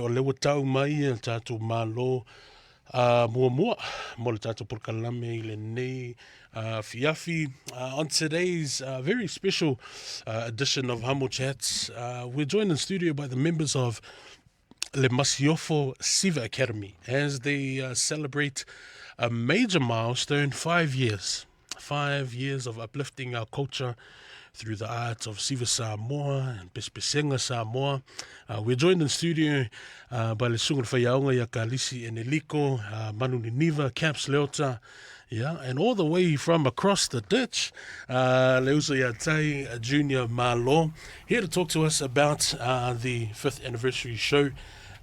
O lewa tau mai e tātou mālo mua mo le tātou porkalame I le nei fiafi. On today's very special edition of HamoChats, we're joined in studio by the members of Le Masiofo Siva Academy as they celebrate a major milestone, 5 years. 5 years of uplifting our culture through the art of Siva Samoa and Pespesenga Samoa. We're joined in studio by Le Sungun Whaiaonga Ia Kalisi and Eliko, Manu Niniva, Caps Leota, yeah, and all the way from across the ditch, Leuso Yatai, a junior Malo, here to talk to us about the 5th anniversary show,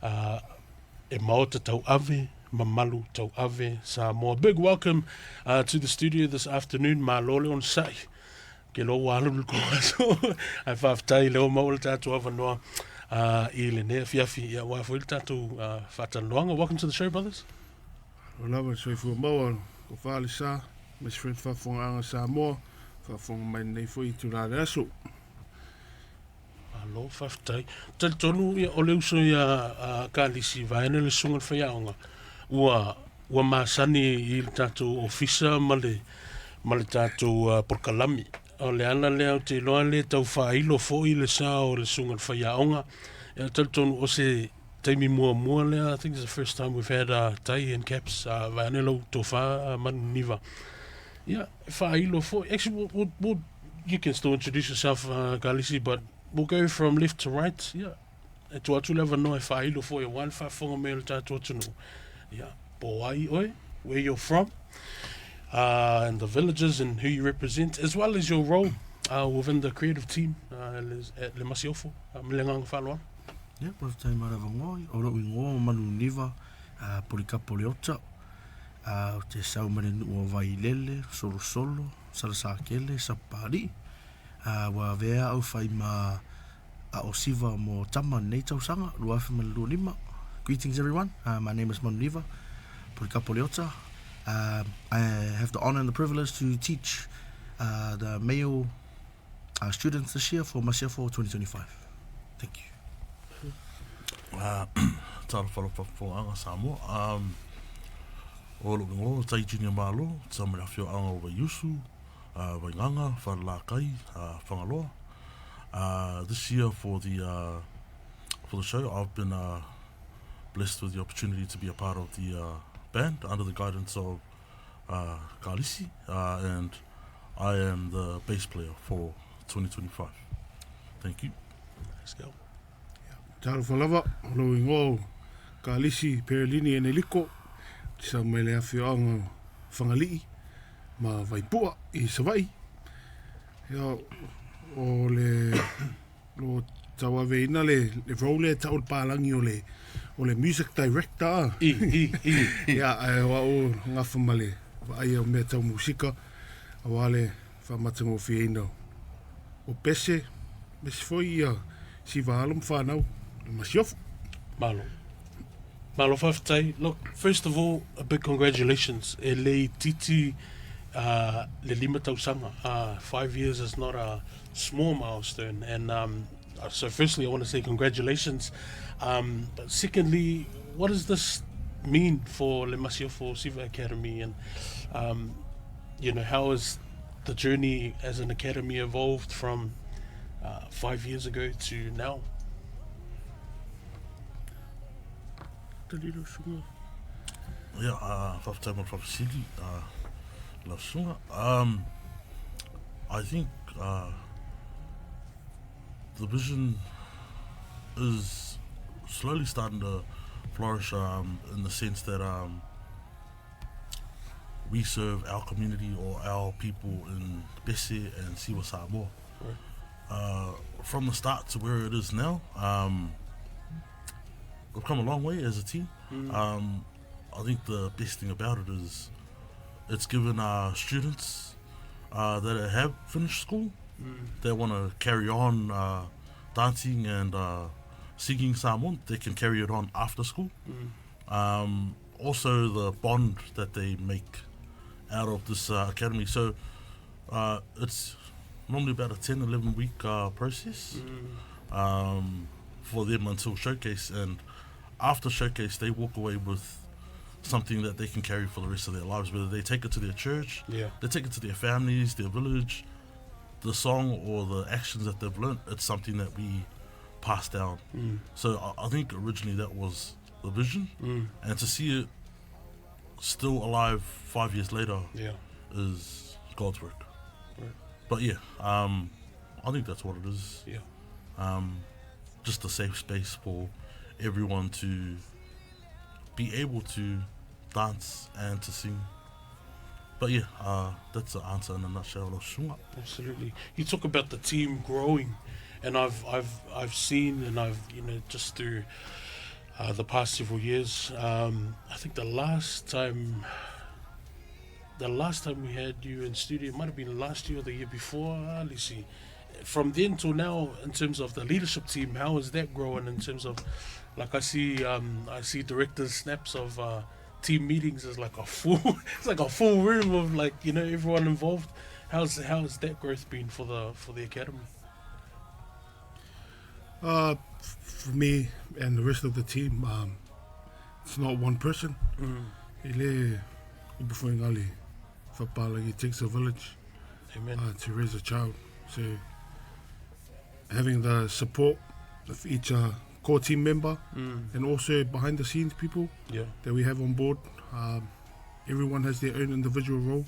Maota Tau'ave, Mamalu Tau'ave Samoa. Big welcome to the studio this afternoon, Malo Leon Sai. Ke lo walu ko so ai whaftai leo maula tātou awanoa I le nea fiafi ia wafo ili tātou whatanoanga. Welcome to the show, brothers. Lava soifu maua ko whale sa mes friend whafonga anga Samoa whafonga mai nei fo I tūrare aso. Alo whaftai tal tonu ia o leuso ia kalisi vaene le sungal whaiaonga ua masani I le tātou ofisa ma le tātou porkalami. O le ana lea o te loa le tau whailo fo I le sa o le sungan whaiaonga. Ia tautonu o se taimi mua lea. I think it's the first time we've had Tai and Caps Vanelo to wha Manu Niva. Yeah, whailo fo. Actually, you can still introduce yourself, Galisi, but we'll go from left to right. Yeah. E tu atu lewa no e whailo fo e wan whafonga me le tātou atunu. Yeah. Boai oi, where you're from. And the villages and who you represent, as well as your role within the creative team at Le Masiofo, Milengang Whanua. Yeah, both time Maravangoi, Oro Ingo, Manu Niva, Polika Poliota, Te Saumarin o Vailele, Solo, Salasakele, Sapari, Wavea, Aufaima, Siva Mo Tama, Nato Sanga, Ruafima Lunima. Greetings, everyone. My name is Manu Niva, Polika Poliota. I have the honor and the privilege to teach the male students this year for Masiofo 2025. Thank you. Tāra whalapapō Samoa. O Lukingo, Tai Junior Malo, Tamara Whio Anga wa Yusu, Wainganga, Whalakai, Whangaloa. This year for the show, I've been blessed with the opportunity to be a part of the band under the guidance of Kalisi, and I am the bass player for 2025. Thank you. Let's go. Tāra whalawa, alo ingo, Kalisi, Perelini e Neliko, sa mai lea whio anga whangalii, ma vaipua I Savai. Ia, o le Tauave ina le role tau pālangi o le music director. Ia, wa o ngafa male, wa ai o mea tau musika, a wale whamatango whieina. O pese, mesi foi ia, Siva alum whanau, Masiofo. Malo whaftai. Look, first of all, a big congratulations. E le titi le lima tausanga. 5 years is not a small milestone. And so firstly, I want to say congratulations. But secondly, what does this mean for Le Masiofo Siva Academy, and how has the journey as an academy evolved from 5 years ago to now? Yeah, first time from City, La Sunga. I think the vision is slowly starting to flourish in the sense that we serve our community or our people in Bese and Siva Samoa. Right. From the start to where it is now, we've come a long way as a team. I think the best thing about it is it's given our students that have finished school, that want to carry on dancing and singing Samoan, they can carry it on after school. Also the bond that they make out of this academy. So it's normally about a 10-11 week process for them until showcase, and after showcase, they walk away with something that they can carry for the rest of their lives, whether they take it to their church, they take it to their families, their village, the song or the actions that they've learnt, it's something that we pass down. So I think originally that was the vision, and to see it still alive 5 years later is God's work. Right. But yeah, I think that's what it is. Just a safe space for everyone to be able to dance and to sing. But yeah, that's the answer in a nutshell. Absolutely. You talk about the team growing, and I've seen, and I've just through the past several years. I think the last time we had you in studio might have been last year or the year before. Let's see. From then till now, in terms of the leadership team, how is that growing? In terms of, like, I see directors' snaps of team meetings as like a full, it's like a full room of like everyone involved. How's that growth been for the academy? For me and the rest of the team, it's not one person. It takes a village. Amen. To raise a child. So having the support of each core team member and also behind the scenes people that we have on board. Everyone has their own individual role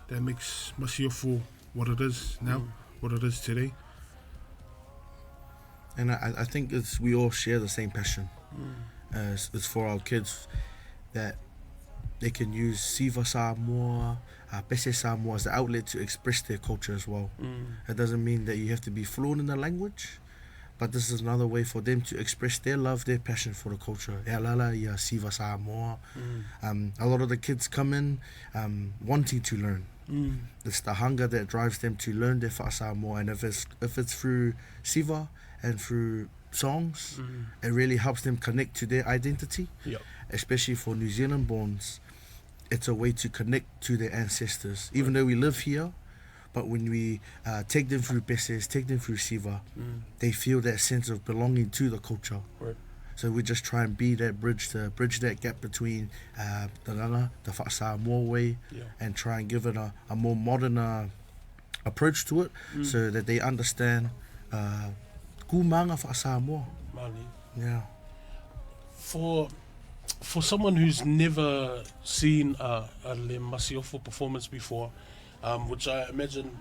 that makes Masiofo what it is now, what it is today. And I think we all share the same passion. It's for our kids that they can use Siva Samoa, Pese Samoa as the outlet to express their culture as well. It doesn't mean that you have to be fluent in the language, but this is another way for them to express their love, their passion for the culture. Ya Siva Samoa. A lot of the kids come in wanting to learn. It's the hunger that drives them to learn their Fa Samoa, and if it's through Siva and through songs, it really helps them connect to their identity. Especially for New Zealand borns, it's a way to connect to their ancestors. Even though we live here, but when we take them through Peses, take them through Siva, they feel that sense of belonging to the culture. So we just try and be that bridge to bridge that gap between the ranga, the Fa Samoa way, and try and give it a more modern approach to it, so that they understand kumanga Fa Samoa. Yeah. For someone who's never seen a Le Masiofo performance before, which I imagine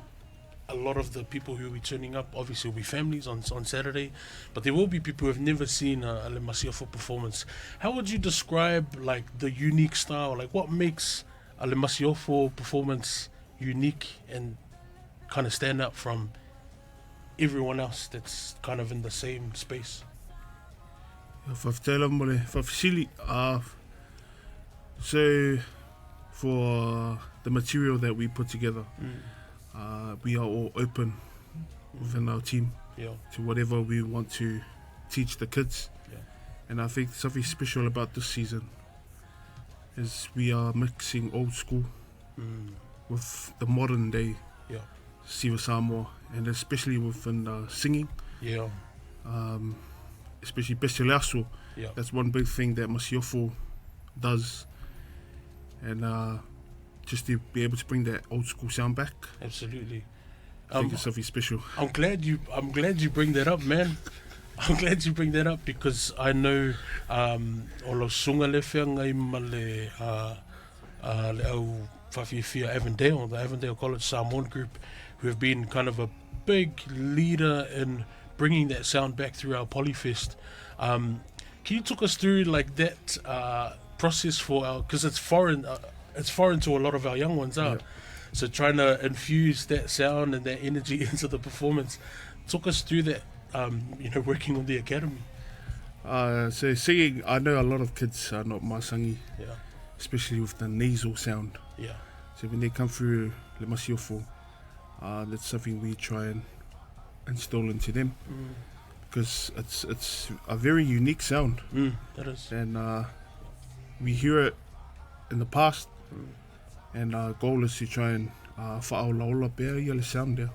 a lot of the people who will be turning up obviously will be families on Saturday, but there will be people who have never seen a Le Masiofo performance. How would you describe like the unique style? Like what makes a Le Masiofo performance unique and kind of stand out from everyone else that's kind of in the same space? So for the material that we put together, we are all open within our team to whatever we want to teach the kids. And I think something special about this season is we are mixing old school with the modern day Siva Samoa, and especially within singing. Especially Pese Aso. That's one big thing that Masiofo does, and just to be able to bring that old school sound back. Absolutely. I think it's something special. I'm glad you bring that up, man. I'm glad you bring that up because I know Olo Sunga le whenga ima le au whawhiwhia Avondale, the Avondale College Samoan group, who have been kind of a big leader in bringing that sound back through our Polyfest. Can you talk us through like that process for our, because it's foreign to a lot of our young ones out. So trying to infuse that sound and that energy into the performance. Talk us through that, working on the academy. So singing, I know a lot of kids are not masangi, especially with the nasal sound. So when they come through Le Masiofo, that's something we try and install into them, because it's a very unique sound. That is. And we hear it in the past, and our goal is to try and whaaolaola pea ia le sound there.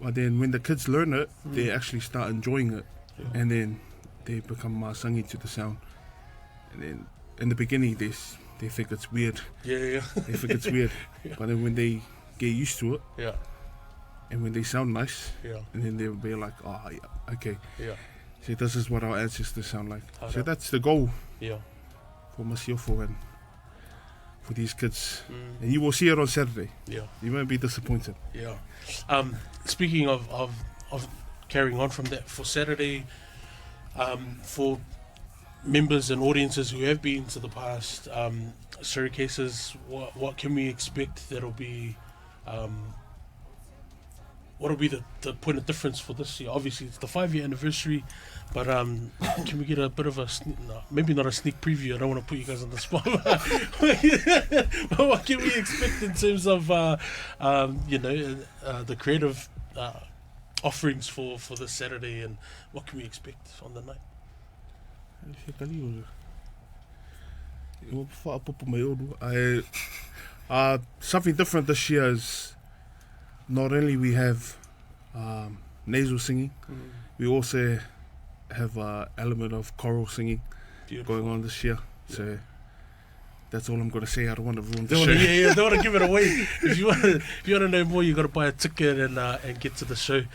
But then when the kids learn it, they actually start enjoying it, and then they become sangi to the sound. And then in the beginning, they think it's weird. Yeah. They think it's weird. But then when they get used to it, Yeah. and when they sound nice, Yeah. and then they'll be like, oh, yeah, okay. Yeah. So this is what our ancestors sound like. Hara. So that's the goal Yeah. for Masiofo and for these kids. Mm. And you will see it on Saturday. Yeah. You won't be disappointed. Yeah. Speaking of carrying on from that, for Saturday, for members and audiences who have been to the past showcases, what can we expect that'll be what'll be the point of difference for this year? Obviously it's the 5-year anniversary, but can we get a bit of a maybe not a sneak preview, I don't want to put you guys on the spot, but what can we expect in terms of the creative offerings for this Saturday, and what can we expect on the night? Something different this year is not only we have nasal singing, we also have an element of choral singing going on this year. So that's all I'm going to say. I don't want to ruin the show. Yeah, don't want to give it away. If you want to know more, you got to buy a ticket and get to the show.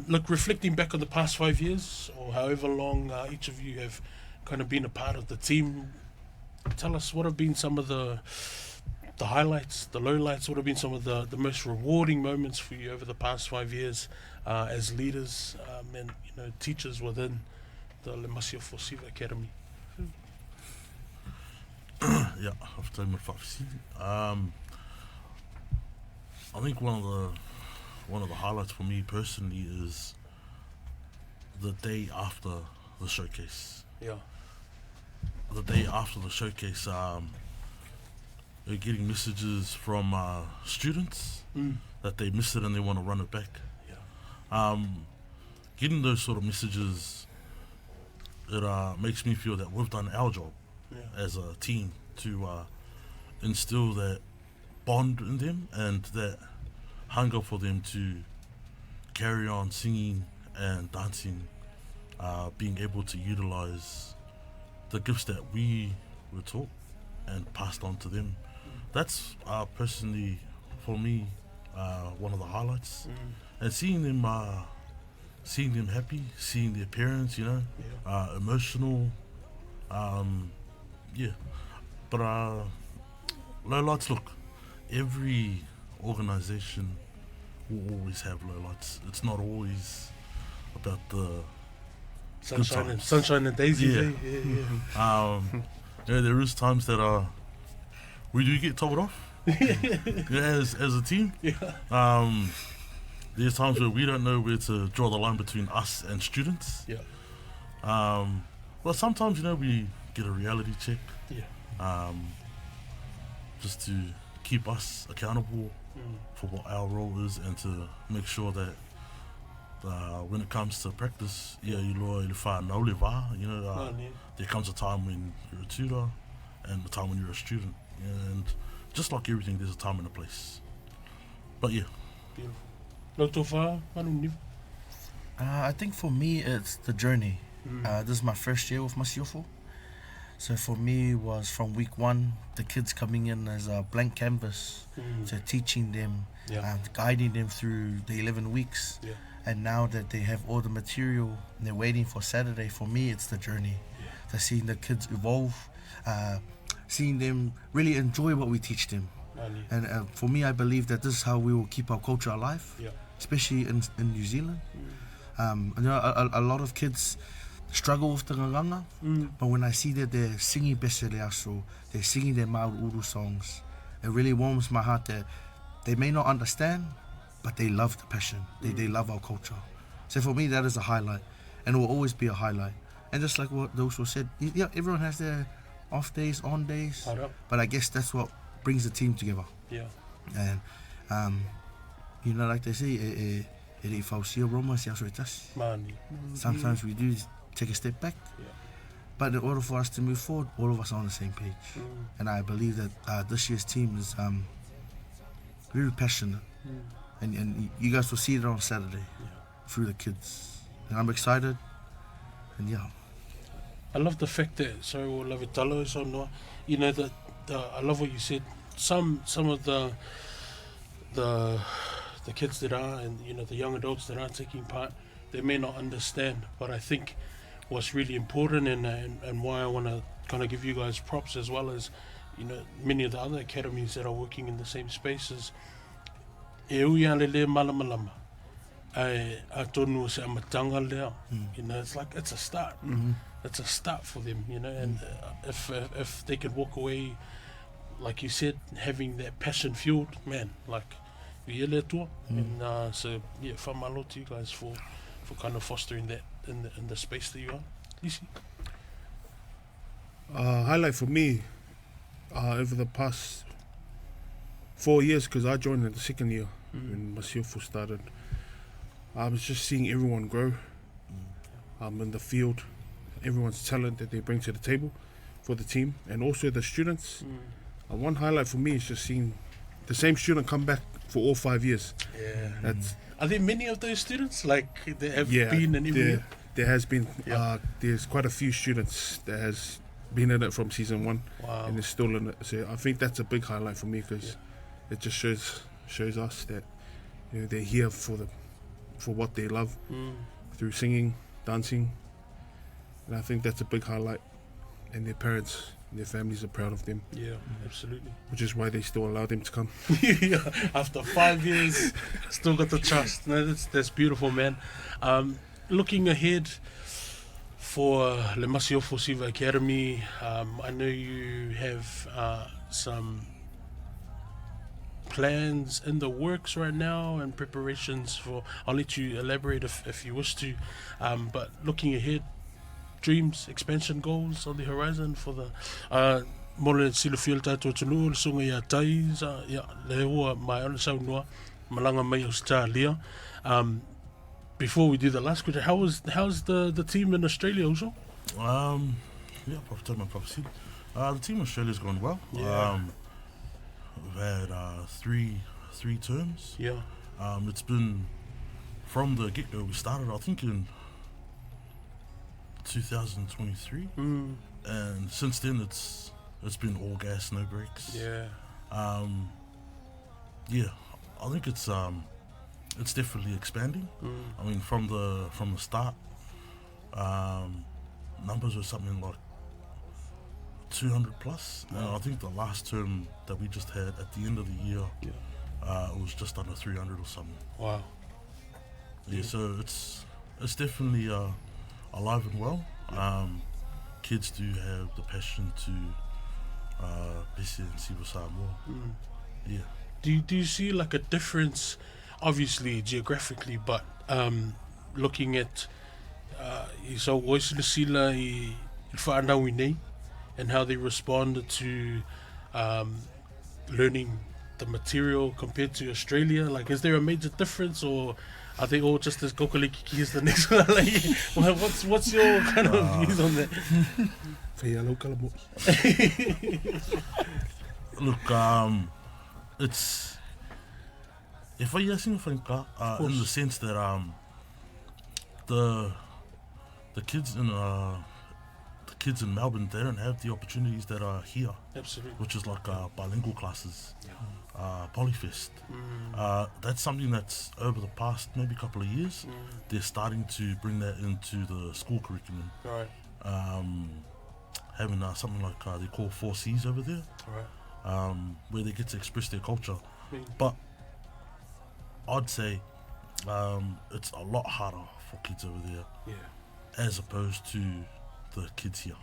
Look, reflecting back on the past 5 years, or however long each of you have kind of been a part of the team, tell us what have been some of the highlights, the lowlights, what have been some of the most rewarding moments for you over the past 5 years as leaders and teachers within the Masiofo Siva Academy. Yeah, I've done I think one of the highlights for me personally is the day after the showcase. Yeah. The day after the showcase, we're getting messages from students that they missed it and they want to run it back. Yeah. Getting those sort of messages, it makes me feel that we've done our job as a team to instill that bond in them and that hunger for them to carry on singing and dancing, being able to utilize the gifts that we were taught and passed on to them. That's personally, for me, one of the highlights. And seeing them happy, seeing their parents, emotional, But lowlights, look, every organisation will always have lowlights. It's not always about the Sunshine and daisies. There is times that we do get told off as a team. There's times where we don't know where to draw the line between us and students. But sometimes we get a reality check just to keep us accountable for what our role is, and to make sure that when it comes to practice, there comes a time when you're a tutor and a time when you're a student, and just like everything, there's a time and a place. But beautiful. I think for me it's the journey. This is my first year with Masiofo, so for me it was from week one, the kids coming in as a blank canvas, so teaching them and guiding them through the 11 weeks. And now that they have all the material and they're waiting for Saturday, for me it's the journey. So seeing the kids evolve, seeing them really enjoy what we teach them. And for me, I believe that this is how we will keep our culture alive, especially in New Zealand. A lot of kids struggle with the nganganga, but when I see that they're singing Besele Aso, they're singing their Mauru songs, it really warms my heart that they may not understand, but they love the passion. They love our culture. So for me, that is a highlight, and it will always be a highlight. And just like what those who said, everyone has their off days, on days, but I guess that's what brings the team together. And like they say, sometimes we do take a step back, but in order for us to move forward, all of us are on the same page. And I believe that this year's team is very passionate, and you guys will see it on Saturday through the kids, and I'm excited, and I love the fact that, sorry, we'll love it, talo so no, you know, that I love what you said. Some of the kids that are, and you know, the young adults that are taking part, they may not understand, but I think what's really important and why I want to kind of give you guys props, as well as, you know, many of the other academies that are working in the same spaces. E ui ale le malamalama. A tonu se amatanga lea. You know, it's a start. It's a start for them, you know, and if they can walk away, like you said, having that passion fueled, man, like, and so yeah, whamalo to you guys for kind of fostering that in the space that you are. Lisi? Highlight for me over the past 4 years, because I joined in the second year when Masiofo started. I was just seeing everyone grow in the field, everyone's talent that they bring to the table for the team, and also the students. One highlight for me is just seeing the same student come back for all 5 years. Yeah. Are there many of those students, like, that have been in every year? There has been. There's quite a few students that has been in it from season 1, and they're still in it. So I think that's a big highlight for me, because it just shows us that, you know, they're here for what they love through singing, dancing, and I think that's a big highlight. And their parents, their families are proud of them. Yeah, absolutely. Which is why they still allow them to come. Yeah, after 5 years, still got the trust. No, that's beautiful, man. Looking ahead for Le Masiofo Siva Academy, I know you have some plans in the works right now and preparations for, I'll let you elaborate if you wish to, but looking ahead, dreams, expansion goals on the horizon for the Mole Silofil Tato Tulu, Sunga ya Tais, Lewa, my own Saunua, Malanga May Australia. Before we do the last question, how's the team in Australia also? Yeah, proper. The team in Australia is going well. Yeah. We've had three terms. Yeah. It's been from the get-go. We started, I think, in 2023, and since then it's been all gas, no brakes. Yeah. Yeah, I think it's definitely expanding. I mean, from the start, numbers were something like 200 plus. I think the last term that we just had at the end of the year, it was just under 300 or something. Wow. Yeah, so it's definitely alive and well. Kids do have the passion to be in Siva Samoa. Yeah. Do you see like a difference, obviously geographically, but looking at so Oisilesila I whānau nei, and how they responded to learning the material compared to Australia? Like, is there a major difference, or are they all just as kokolekiki as the next one? Like, what's your kind of views on that? Look, it's if I in the sense that the kids in Melbourne, they don't have the opportunities that are here. Absolutely. Which is like bilingual classes, Polyfest. That's something that's over the past maybe couple of years, they're starting to bring that into the school curriculum. Right. Having something like they call 4 Cs over there, Right. where they get to express their culture. Mm. But I'd say it's a lot harder for kids over there, as opposed to the kids here.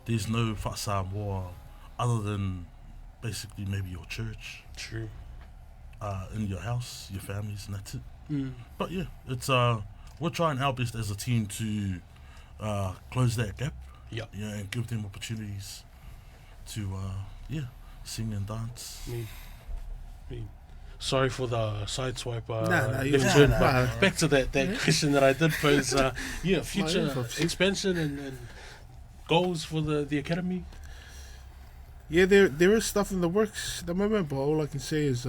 There's no Samoa other than basically maybe your church, True. in your house, your families, and that's it. But yeah, it's we're trying our best as a team to close that gap. Yeah. Yeah, and give them opportunities to sing and dance. Sorry for the sideswipe. you're left turn, but back to that question that I did pose. Future expansion and goals for the academy. Yeah, there is stuff in the works at the moment, but all I can say is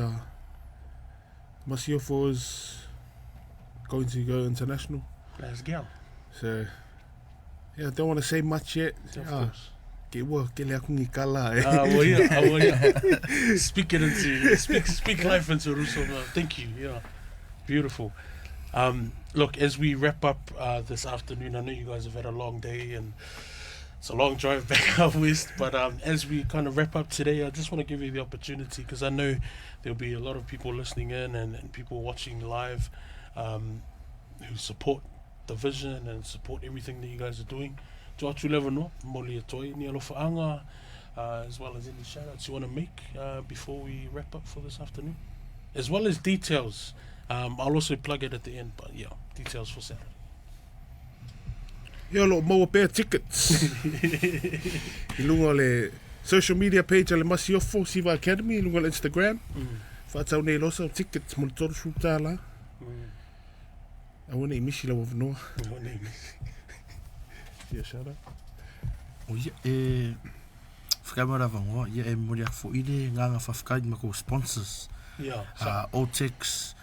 Masiofo is going to go international. Let's go. So, yeah, I don't want to say much yet. Of course. Ke ua, ke lea kungi kala. Speak it into, speak life into Russo. Thank you. Yeah, beautiful. Look, as we wrap up this afternoon, I know you guys have had a long day and it's a long drive back out west, but as we kind of wrap up today, I just want to give you the opportunity, because I know there'll be a lot of people listening in and people watching live who support the vision and support everything that you guys are doing. To atu lewa no, moli atoi, ni alofaanga, as well as any shout outs you want to make before we wrap up for this afternoon, as well as details. I'll also plug it at the end, but yeah, details for Saturday. Ia lo maua pēr tickets. I lunga le social media page le Masiofo Siva Academy, I lunga le Instagram. Whaatau nei losa tickets mo le toru suta la. Awana I misi la wavanoa. Ia shout out. O ia whakamara vangoa, ia mori a fo ide nganga whawhakai mako sponsors. Yeah. Otex,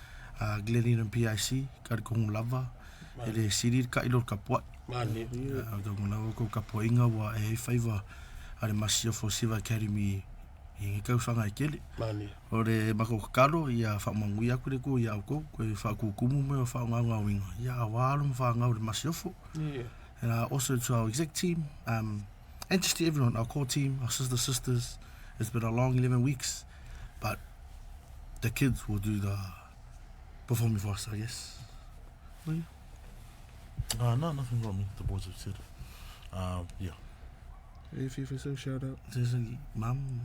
Glenn and PIC, Karikong Lava, ele Sirir ka ilor kapua. Mani. Tōnguna ko kapoinga wa e whaiva ale Masiofo Siva Academy I ngi kausanga I kele. Mani. Ore mako kakaro ia whamangui aku reko ia auko, koe whakukumu me o whaunganga winga. Ia awaru mwhaanga o le Masiofo. Yeah. And also to our exec team, and just to everyone, our core team, our sisters. It's been a long 11 weeks, but the kids will do the performing for us, I guess. No, nothing wrong with the boys have said. Yeah. If you so shout out. There's a mum.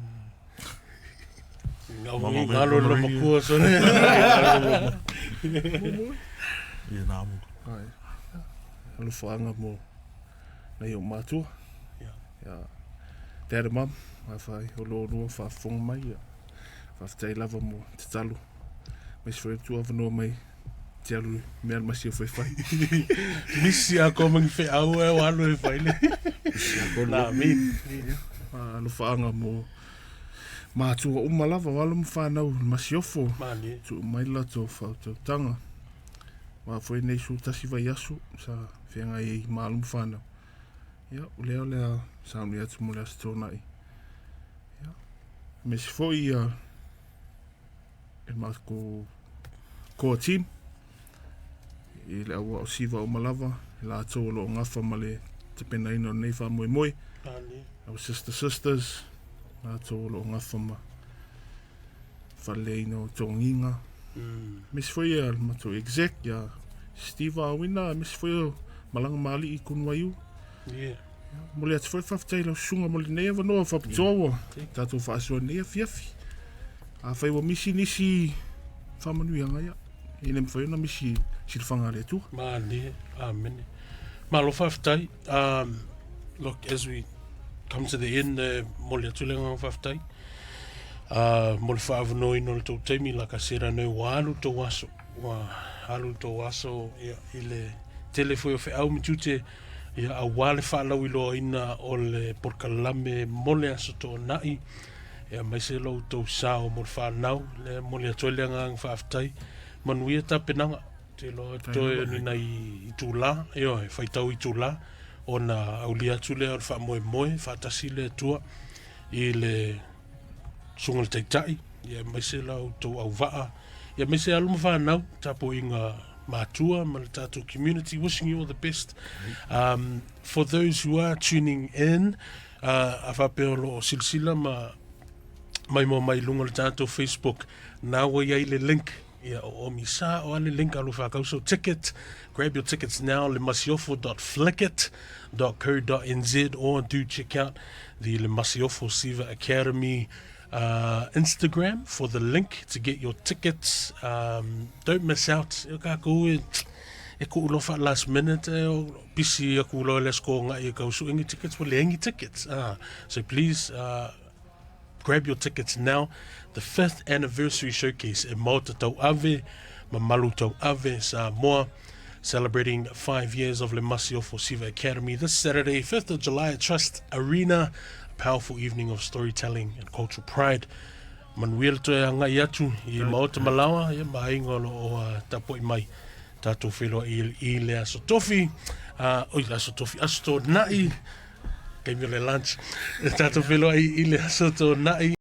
Ngalo lo makua so ne. Yeah, nah, I'm Ai. Alo whaanga mo nei o mātua. Yeah. Tere mam, whai holo rua whaafonga mai. Whaafitai lava mo te talo. Mes whai tu awanoa mai. Te alu mea masi o whai. Misi a ko mangi whi au e wano e whaile. Nā, min. Alo whaanga mo mātua umalava walo mo whanau Masiofo. Mani. Tu maila tō whautau tanga. Wa foi nei su tasi vai aso sa whenga I maalum whanau. Ia, ulea saungi atu mo lea stona I. Ia. Me se foi e mas ko team. I le awa o Siva o Malava. I la ato o lo ngafa ma le te pena ino nei wha moe. Mani. Our sisters. La ato o lo ngafa ma. Whale ino tōnginga. Me se foi mato exec ya Steve Awina, me se foi malanga mali I kunwa iu. Yeah. Mo le atu foi whaftai lau sunga mo le nea wanoa whapitoa. Tato whaasua nea fiafi. A whai wa misi nisi whamanui anga ia. I nem whai ona misi silwhanga le tu. Mani. Amen. Malo whaftai. Look, as we come to the end, mo le atulenga whaftai. Mo le whaavano ino le tau teimi, like I said, I know wa alu tau aso. Wa alu tau aso I le telefoi o whaau mitute ia a wale whaalau I loa ina o le porkalame mo le aso tō nai. Ia mai se lau tau sao mo le whanau, le mo le atoileanga ang whaaftai. Manuia ta penanga, te loa toi nina I tūla, eo e whaitau I tūla. O na aulia tule o le wha moe, whaatasi le tua I le sunga le taitai, ia mai se lau tau au waa, ia mai se aluma whanau, tapo inga mātua, ma le tātou community, wishing you all the best. For those who are tuning in, a whapeo lo o silsila mai mo mai lunga le tātou Facebook, nā wa iai le link, ia o misa o ale link alu whakauso ticket, grab your tickets now, le masiofo.flickit.co.nz, or do check out the Le Masiofo Siva Academy Instagram for the link to get your tickets. Don't miss out. E ko ulo wha last minute, bisi e ko ulo les ko ngai e kausu ingi tickets, wale ingi tickets. So please grab your tickets now. The 5th anniversary showcase at Maota Tau'ave, Mamalu Tau'ave Samoa, celebrating 5 years of Le Masiofo Siva Academy this Saturday, 5th of July at Trust Arena. Powerful evening of storytelling and cultural pride. Manuel to ngai atu I Maota Malawa, ia mainga o tapo I mai tātou whelua i le Aso Tofi, Aso Tofi, Aso Tō Nai, kei mi le lunch, tātou whelua i le Aso Tō Nai,